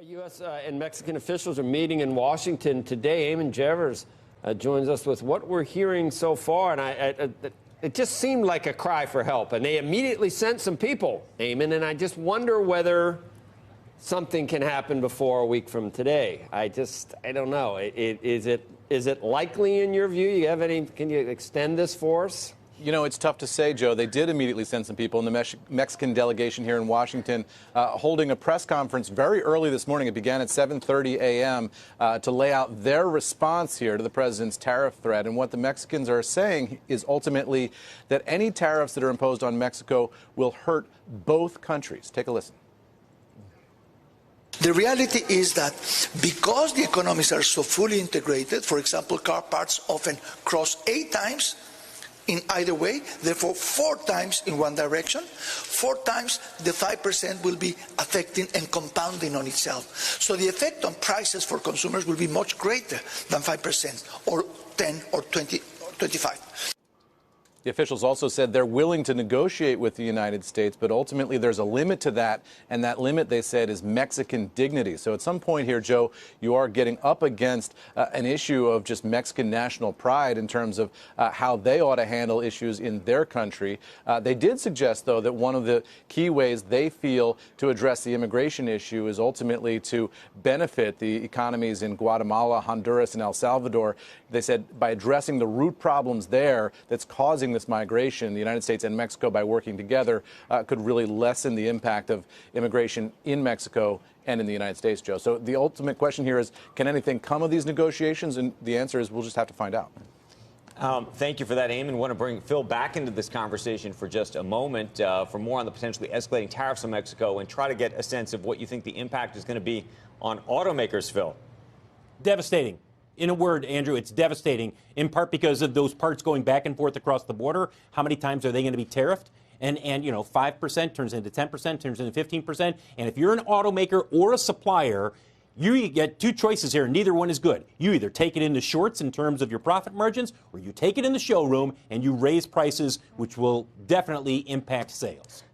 U.S. and Mexican officials are meeting in Washington today. Eamon Javers joins us with what we're hearing so far. And it just seemed like a cry for help. And they immediately sent some people, Eamon. And I just wonder whether something can happen before a week from today. I don't know. Is it likely in your view? Can you extend this for us? You know, it's tough to say, Joe. They did immediately send some people in the Mexican delegation here in Washington, holding a press conference very early this morning. It began at 7:30 a.m. To lay out their response here to the president's tariff threat. And what the Mexicans are saying is ultimately that any tariffs that are imposed on Mexico will hurt both countries. Take a listen. The reality is that because the economies are so fully integrated, for example, car parts often cross 8 times in either way, therefore 4 times in one direction, 4 times the 5% will be affecting and compounding on itself. So the effect on prices for consumers will be much greater than 5% or 10 or 20 or 25. The officials also said they're willing to negotiate with the United States, but ultimately there's a limit to that, and that limit, they said, is Mexican dignity. So at some point here, Joe, you are getting up against an issue of just Mexican national pride in terms of how they ought to handle issues in their country. They did suggest, though, that one of the key ways they feel to address the immigration issue is ultimately to benefit the economies in Guatemala, Honduras, and El Salvador. They said by addressing the root problems there that's causing this migration, the United States and Mexico, by working together, could really lessen the impact of immigration in Mexico and in the United States, Joe. So the ultimate question here is, can anything come of these negotiations? And the answer is, we'll just have to find out. Thank you for that, Eamon. I want to bring Phil back into this conversation for just a moment for more on the potentially escalating tariffs on Mexico and try to get a sense of what you think the impact is going to be on automakers, Phil. Devastating. In a word, Andrew, it's devastating, in part because of those parts going back and forth across the border. How many times are they going to be tariffed? And 5% turns into 10%, turns into 15%. And if you're an automaker or a supplier, you get 2 choices here, and neither one is good. You either take it in the shorts in terms of your profit margins, or you take it in the showroom and you raise prices, which will definitely impact sales.